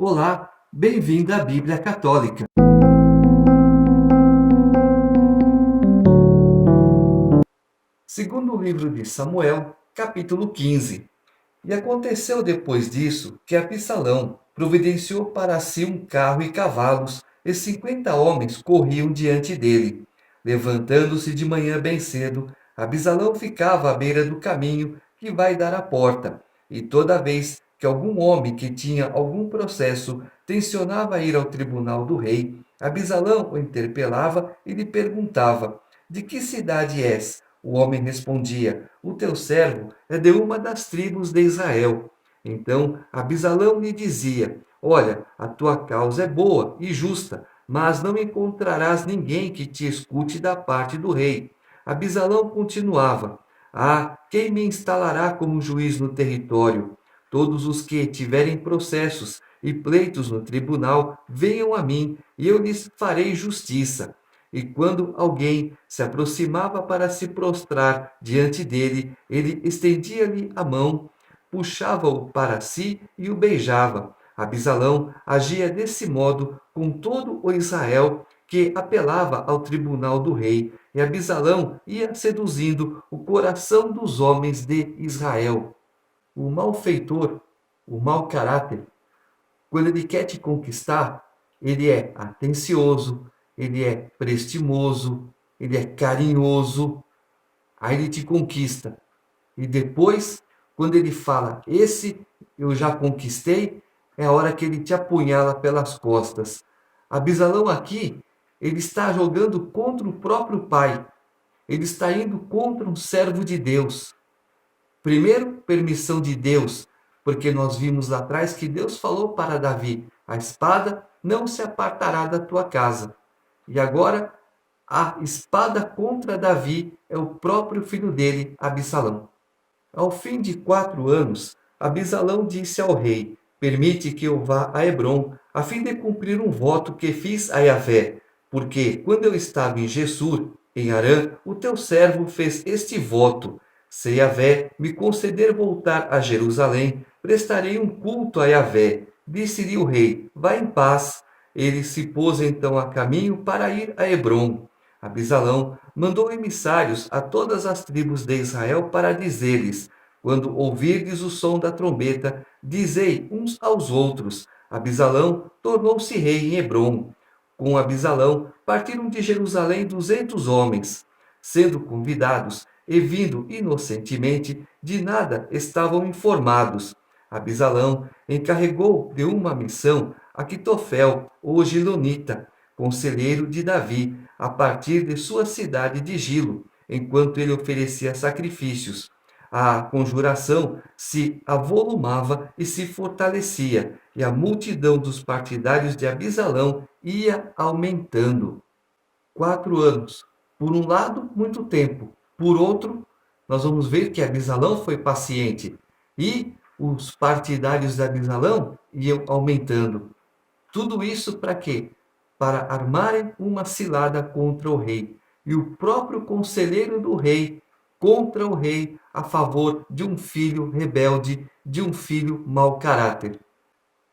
Olá, bem-vindo à Bíblia Católica. Segundo o livro de Samuel, capítulo 15. E aconteceu depois disso que Absalão providenciou para si um carro e cavalos, e 50 homens corriam diante dele. Levantando-se de manhã bem cedo, Absalão ficava à beira do caminho que vai dar à porta, e toda vez que algum homem que tinha algum processo tencionava ir ao tribunal do rei, Absalão o interpelava e lhe perguntava: De que cidade és? O homem respondia: O teu servo é de uma das tribos de Israel. Então Absalão lhe dizia: Olha, a tua causa é boa e justa, mas não encontrarás ninguém que te escute da parte do rei. Absalão continuava: quem me instalará como juiz no território? Todos os que tiverem processos e pleitos no tribunal, venham a mim, e eu lhes farei justiça. E quando alguém se aproximava para se prostrar diante dele, ele estendia-lhe a mão, puxava-o para si e o beijava. Absalão agia desse modo com todo o Israel que apelava ao tribunal do rei, e Absalão ia seduzindo o coração dos homens de Israel. O malfeitor, o mau caráter, quando ele quer te conquistar, ele é atencioso, ele é prestimoso, ele é carinhoso, aí ele te conquista. E depois, quando ele fala, esse eu já conquistei, é a hora que ele te apunhala pelas costas. Absalão aqui, ele está jogando contra o próprio pai. Ele está indo contra um servo de Deus. Primeiro, permissão de Deus, porque nós vimos lá atrás que Deus falou para Davi: a espada não se apartará da tua casa. E agora, a espada contra Davi é o próprio filho dele, Absalão. Ao fim de 4 anos, Absalão disse ao rei: Permite que eu vá a Hebrom, a fim de cumprir um voto que fiz a Yahvé, porque quando eu estava em Gessur, em Harã, o teu servo fez este voto: Se Yahvé me conceder voltar a Jerusalém, prestarei um culto a Yahvé. Disse-lhe o rei: Vá em paz. Ele se pôs então a caminho para ir a Hebrom. Absalão mandou emissários a todas as tribos de Israel para dizer-lhes: Quando ouvirdes o som da trombeta, dizei uns aos outros: Absalão tornou-se rei em Hebrom. Com Absalão partiram de Jerusalém 200 homens. Sendo convidados e vindo inocentemente, de nada estavam informados. Absalão encarregou de uma missão Aquitofel, o Gilonita, conselheiro de Davi, a partir de sua cidade de Gilo, enquanto ele oferecia sacrifícios. A conjuração se avolumava e se fortalecia, e a multidão dos partidários de Absalão ia aumentando. 4 anos. Por um lado, muito tempo. Por outro, nós vamos ver que Absalão foi paciente e os partidários de Absalão iam aumentando. Tudo isso para quê? Para armarem uma cilada contra o rei. E o próprio conselheiro do rei contra o rei a favor de um filho rebelde, de um filho mau caráter.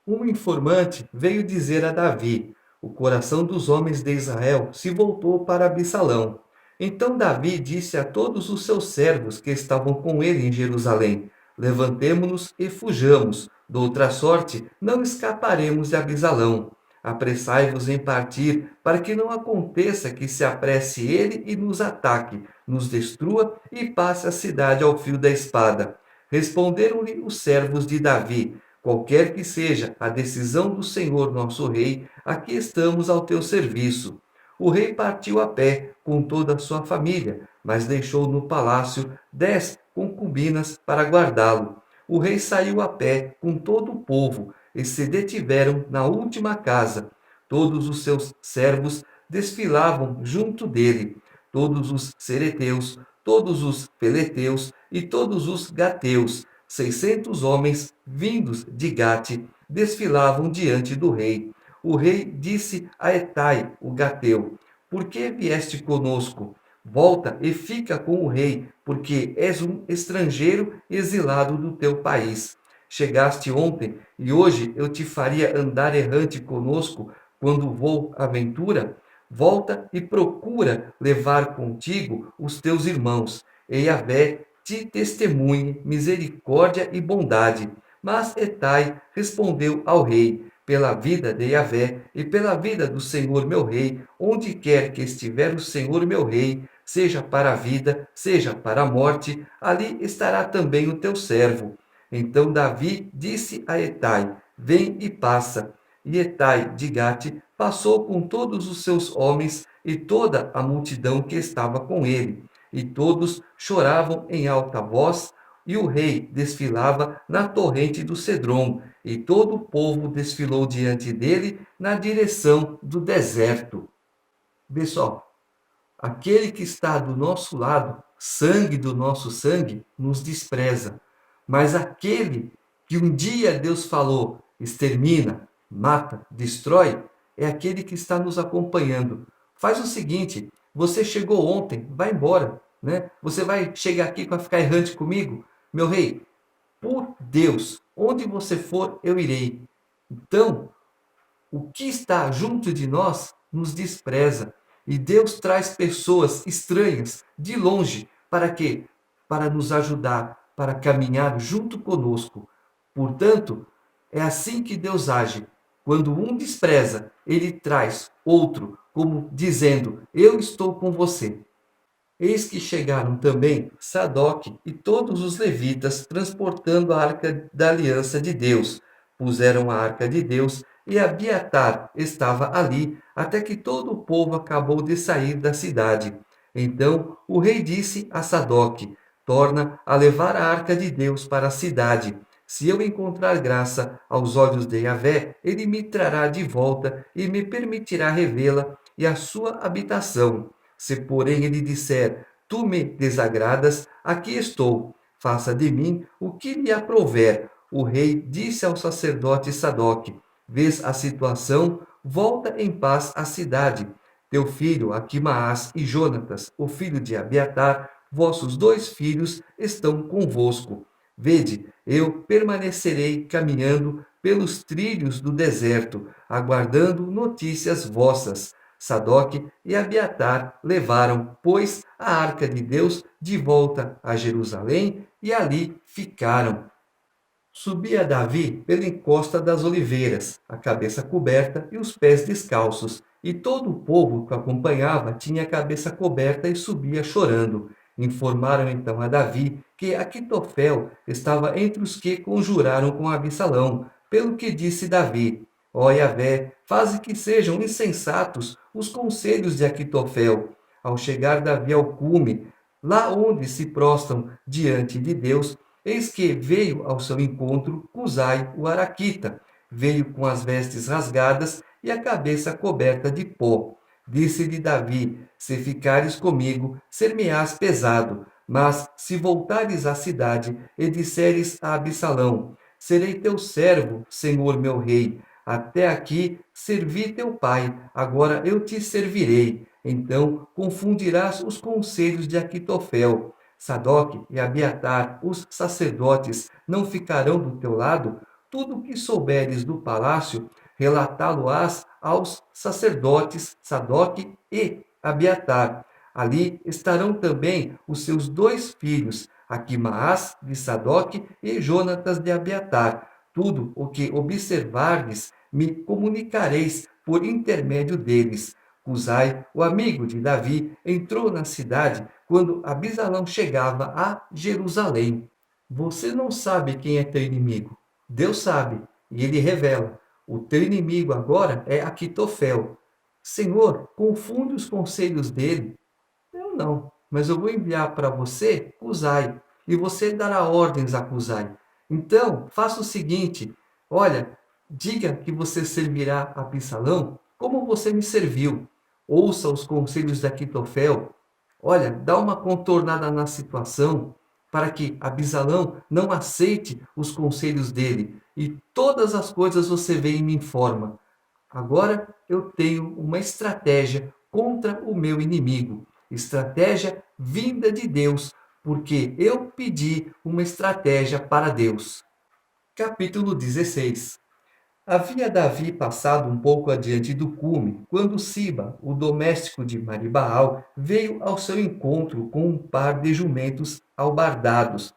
Um informante veio dizer a Davi: O coração dos homens de Israel se voltou para Absalão. Então Davi disse a todos os seus servos que estavam com ele em Jerusalém: Levantemo-nos e fujamos, doutra sorte não escaparemos de Absalão. Apressai-vos em partir, para que não aconteça que se apresse ele e nos ataque, nos destrua e passe a cidade ao fio da espada. Responderam-lhe os servos de Davi: Qualquer que seja a decisão do Senhor nosso rei, aqui estamos ao teu serviço. O rei partiu a pé com toda a sua família, mas deixou no palácio 10 concubinas para guardá-lo. O rei saiu a pé com todo o povo e se detiveram na última casa. Todos os seus servos desfilavam junto dele, todos os cereteus, todos os feleteus e todos os gateus, 600 homens vindos de Gate desfilavam diante do rei. O rei disse a Etai, o gateu: Por que vieste conosco? Volta e fica com o rei, porque és um estrangeiro exilado do teu país. chegaste ontem, e hoje eu te faria andar errante conosco quando vou à aventura? Volta e procura levar contigo os teus irmãos, e Yahvé te testemunhe misericórdia e bondade. Mas Etai respondeu ao rei: pela vida de Yahvé e pela vida do Senhor meu rei, onde quer que estiver o Senhor meu rei, seja para a vida, seja para a morte, ali estará também o teu servo. Então Davi disse a Etai: vem e passa. E Etai de Gate passou com todos os seus homens e toda a multidão que estava com ele. E todos choravam em alta voz, e o rei desfilava na torrente do Cedrom, e todo o povo desfilou diante dele na direção do deserto. Pessoal, aquele que está do nosso lado, sangue do nosso sangue, nos despreza. Mas aquele que um dia Deus falou, extermina, mata, destrói, é aquele que está nos acompanhando. Faz o seguinte, você chegou ontem, vai embora, né? Você vai chegar aqui para ficar errante comigo? Meu rei, por Deus, onde você for, eu irei. Então, o que está junto de nós nos despreza. E Deus traz pessoas estranhas de longe. Para quê? Para nos ajudar, para caminhar junto conosco. Portanto, é assim que Deus age. Quando um despreza, ele traz outro, como dizendo: eu estou com você. Eis que chegaram também Sadoque e todos os levitas transportando a arca da aliança de Deus. Puseram a arca de Deus e Abiatar estava ali até que todo o povo acabou de sair da cidade. Então o rei disse a Sadoque: torna a levar a arca de Deus para a cidade. Se eu encontrar graça aos olhos de Yahvé, ele me trará de volta e me permitirá revê-la e a sua habitação. Se, porém, ele disser: tu me desagradas, aqui estou, faça de mim o que lhe aprouver. O rei disse ao sacerdote Sadoque: vês a situação, volta em paz à cidade. Teu filho Aquimaás e Jonatas, o filho de Abiatar, vossos dois filhos, estão convosco. Vede, eu permanecerei caminhando pelos trilhos do deserto, aguardando notícias vossas. Sadoque e Abiatar levaram, pois, a arca de Deus de volta a Jerusalém e ali ficaram. Subia Davi pela encosta das oliveiras, a cabeça coberta e os pés descalços, e todo o povo que o acompanhava tinha a cabeça coberta e subia chorando. Informaram então a Davi que Aquitofel estava entre os que conjuraram com Absalão, pelo que disse Davi: ó Yahvé, faze que sejam insensatos os conselhos de Aquitofel. Ao chegar Davi ao cume, lá onde se prostram diante de Deus, eis que veio ao seu encontro Cusai, o araquita. Veio com as vestes rasgadas e a cabeça coberta de pó. Disse-lhe Davi: se ficares comigo, ser-me-ás pesado. Mas se voltares à cidade e disseres a Absalão: serei teu servo, Senhor meu rei. Até aqui servi teu pai, agora eu te servirei. Então confundirás os conselhos de Aquitofel. Sadoque e Abiatar, os sacerdotes, não ficarão do teu lado? Tudo o que souberes do palácio, relatá-lo-ás aos sacerdotes Sadoque e Abiatar. Ali estarão também os seus dois filhos, Aquimaás de Sadoque e Jonatas de Abiatar. Tudo o que observardes, me comunicareis por intermédio deles. Cusai, o amigo de Davi, entrou na cidade quando Absalão chegava a Jerusalém. Você não sabe quem é teu inimigo. Deus sabe, e ele revela. O teu inimigo agora é Aquitofel. Senhor, confunde os conselhos dele. Eu não, mas eu vou enviar para você Cusai, e você dará ordens a Cusai. Então, faça o seguinte: olha, diga que você servirá a Absalão como você me serviu. Ouça os conselhos de Aquitofel. Olha, dá uma contornada na situação para que Absalão não aceite os conselhos dele. E todas as coisas você vem e me informa. Agora eu tenho uma estratégia contra o meu inimigo. Estratégia vinda de Deus, porque eu pedi uma estratégia para Deus. Capítulo 16. Havia Davi passado um pouco adiante do cume, quando Siba, o doméstico de Maribaal, veio ao seu encontro com um par de jumentos albardados,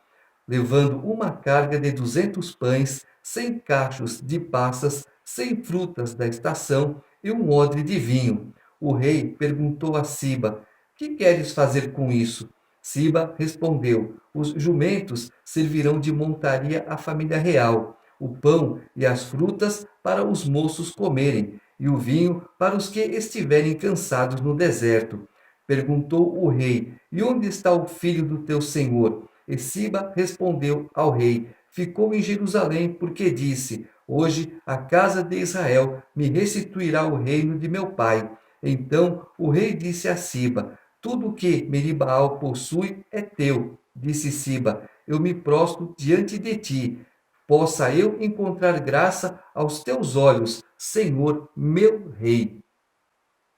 levando uma carga de 200 pães, 100 cachos de passas, 100 frutas da estação e um odre de vinho. O rei perguntou a Siba: Que queres fazer com isso? Siba respondeu: Os jumentos servirão de montaria à família real, o pão e as frutas para os moços comerem, e o vinho para os que estiverem cansados no deserto. Perguntou o rei: E onde está o filho do teu senhor? E Siba respondeu ao rei: Ficou em Jerusalém, porque disse: Hoje a casa de Israel me restituirá o reino de meu pai. Então o rei disse a Siba: Tudo o que Meribaal possui é teu. Disse Siba: Eu me prostro diante de ti. Possa eu encontrar graça aos teus olhos, Senhor meu rei.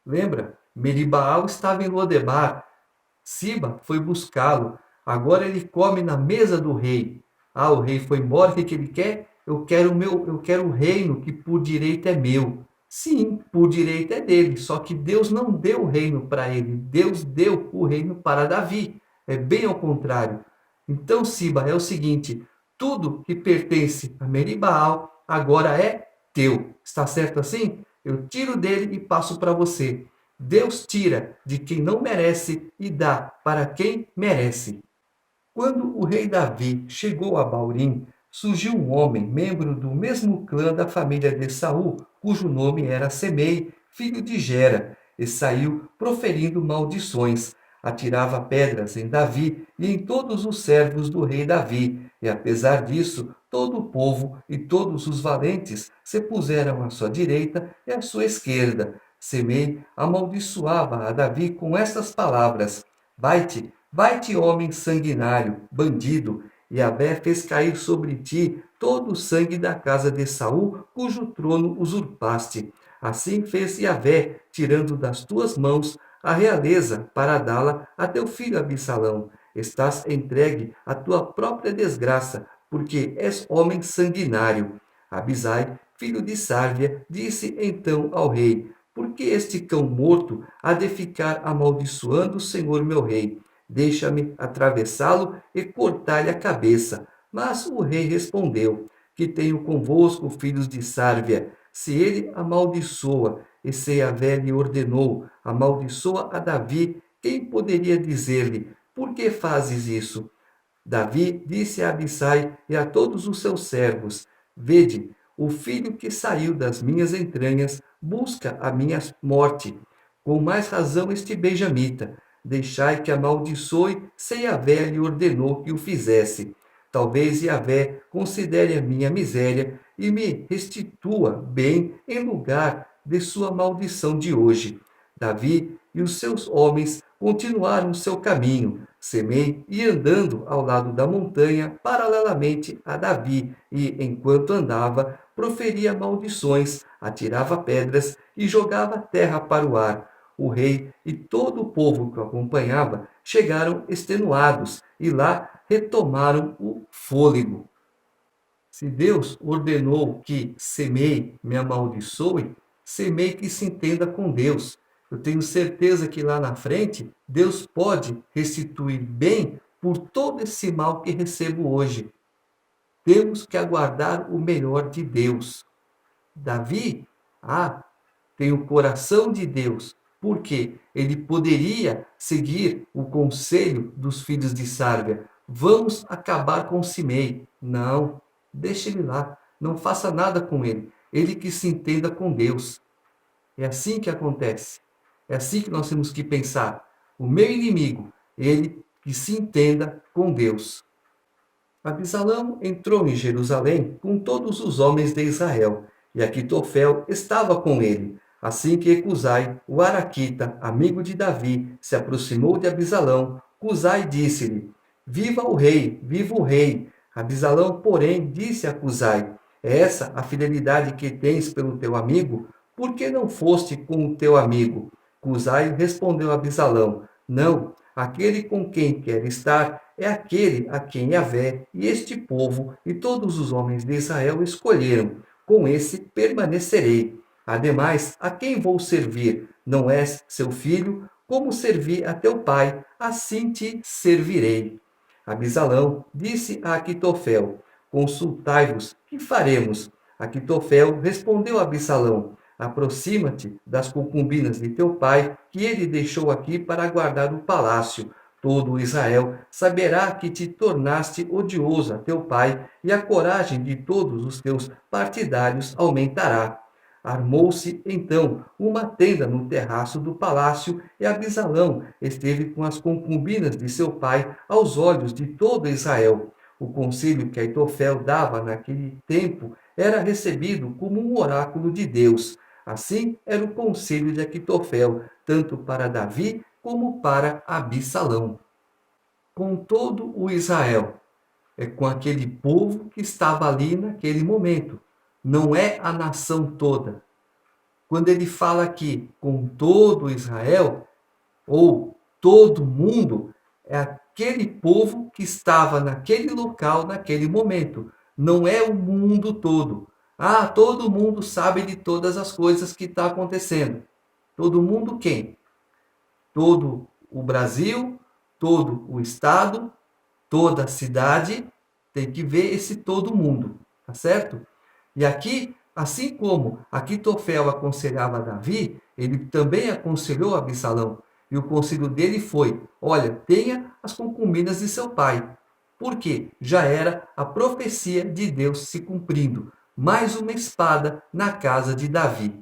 Lembra? Meribaal estava em Lodebar. Siba foi buscá-lo. Agora ele come na mesa do rei. Ah, o rei foi embora, o que ele quer? Eu quero o reino que por direito é meu. Sim, por direito é dele, só que Deus não deu o reino para ele. Deus deu o reino para Davi. É bem ao contrário. Então, Siba, é o seguinte: tudo que pertence a Meribaal agora é teu. Está certo assim? Eu tiro dele e passo para você. Deus tira de quem não merece e dá para quem merece. Quando o rei Davi chegou a Baurim, surgiu um homem, membro do mesmo clã da família de Saul, cujo nome era Semei, filho de Gera, e saiu proferindo maldições. Atirava pedras em Davi e em todos os servos do rei Davi, e apesar disso, todo o povo e todos os valentes se puseram à sua direita e à sua esquerda. Semei amaldiçoava a Davi com estas palavras: Vai-te, vai-te, homem sanguinário, bandido, e Yahvé fez cair sobre ti todo o sangue da casa de Saul, cujo trono usurpaste. Assim fez Yahvé, tirando das tuas mãos a realeza para dá-la a teu filho Absalão. Estás entregue à tua própria desgraça, porque és homem sanguinário. Abisai, filho de Sárvia, disse então ao rei: Por que este cão morto há de ficar amaldiçoando o Senhor meu rei? Deixa-me atravessá-lo e cortar-lhe a cabeça. Mas o rei respondeu: Que tenho convosco, filhos de Sárvia? Se ele amaldiçoa, e se Yahvé lhe ordenou, amaldiçoa a Davi, quem poderia dizer-lhe: Por que fazes isso? Davi disse a Abissai e a todos os seus servos: Vede, o filho que saiu das minhas entranhas busca a minha morte. Com mais razão este benjamita. Deixai que amaldiçoe se Yahvé lhe ordenou que o fizesse. Talvez Yahvé considere a minha miséria e me restitua bem em lugar de sua maldição de hoje. Davi e os seus homens continuaram o seu caminho, Semei ia andando ao lado da montanha, paralelamente a Davi, e, enquanto andava, proferia maldições, atirava pedras e jogava terra para o ar. O rei e todo o povo que o acompanhava chegaram extenuados e lá retomaram o fôlego. Se Deus ordenou que Semei me amaldiçoe, Semei que se entenda com Deus. Eu tenho certeza que lá na frente, Deus pode restituir bem por todo esse mal que recebo hoje. Temos que aguardar o melhor de Deus. Davi, tem o coração de Deus, porque ele poderia seguir o conselho dos filhos de Sárvia. Vamos acabar com Simei. Não, deixe ele lá, não faça nada com ele. Ele que se entenda com Deus. É assim que acontece. É assim que nós temos que pensar. O meu inimigo, ele que se entenda com Deus. Absalão entrou em Jerusalém com todos os homens de Israel, e Aquitofel estava com ele. Assim que Cusai, o araquita, amigo de Davi, se aproximou de Absalão, Cusai disse-lhe: Viva o rei, viva o rei. Absalão, porém, disse a Cusai: É essa a fidelidade que tens pelo teu amigo? Por que não foste com o teu amigo? Cusai respondeu a Absalão: Não, aquele com quem quer estar é aquele a quem Yahvé e este povo e todos os homens de Israel escolheram. Com esse permanecerei. Ademais, a quem vou servir? Não és seu filho? Como servi a teu pai, assim te servirei. Abisalão disse a Aquitofel: Consultai-vos, que faremos? Aquitofel respondeu a Absalão: Aproxima-te das concubinas de teu pai, que ele deixou aqui para guardar o palácio. Todo Israel saberá que te tornaste odioso a teu pai, e a coragem de todos os teus partidários aumentará. Armou-se então uma tenda no terraço do palácio, e Abisalão esteve com as concubinas de seu pai aos olhos de todo Israel. O conselho que Aitofel dava naquele tempo era recebido como um oráculo de Deus. Assim era o conselho de Aquitofel, tanto para Davi como para Absalão. Com todo o Israel, é com aquele povo que estava ali naquele momento. Não é a nação toda. Quando ele fala aqui com todo Israel, ou todo mundo, é aquele povo que estava naquele local, naquele momento. Não é o mundo todo. Ah, todo mundo sabe de todas as coisas que estão acontecendo. Todo mundo quem? Todo o Brasil, todo o estado, toda a cidade, tem que ver esse todo mundo, tá certo? E aqui, assim como Aquitofel aconselhava Davi, ele também aconselhou Absalão. E o conselho dele foi: olha, tenha as concubinas de seu pai. Porque já era a profecia de Deus se cumprindo. Mais uma espada na casa de Davi.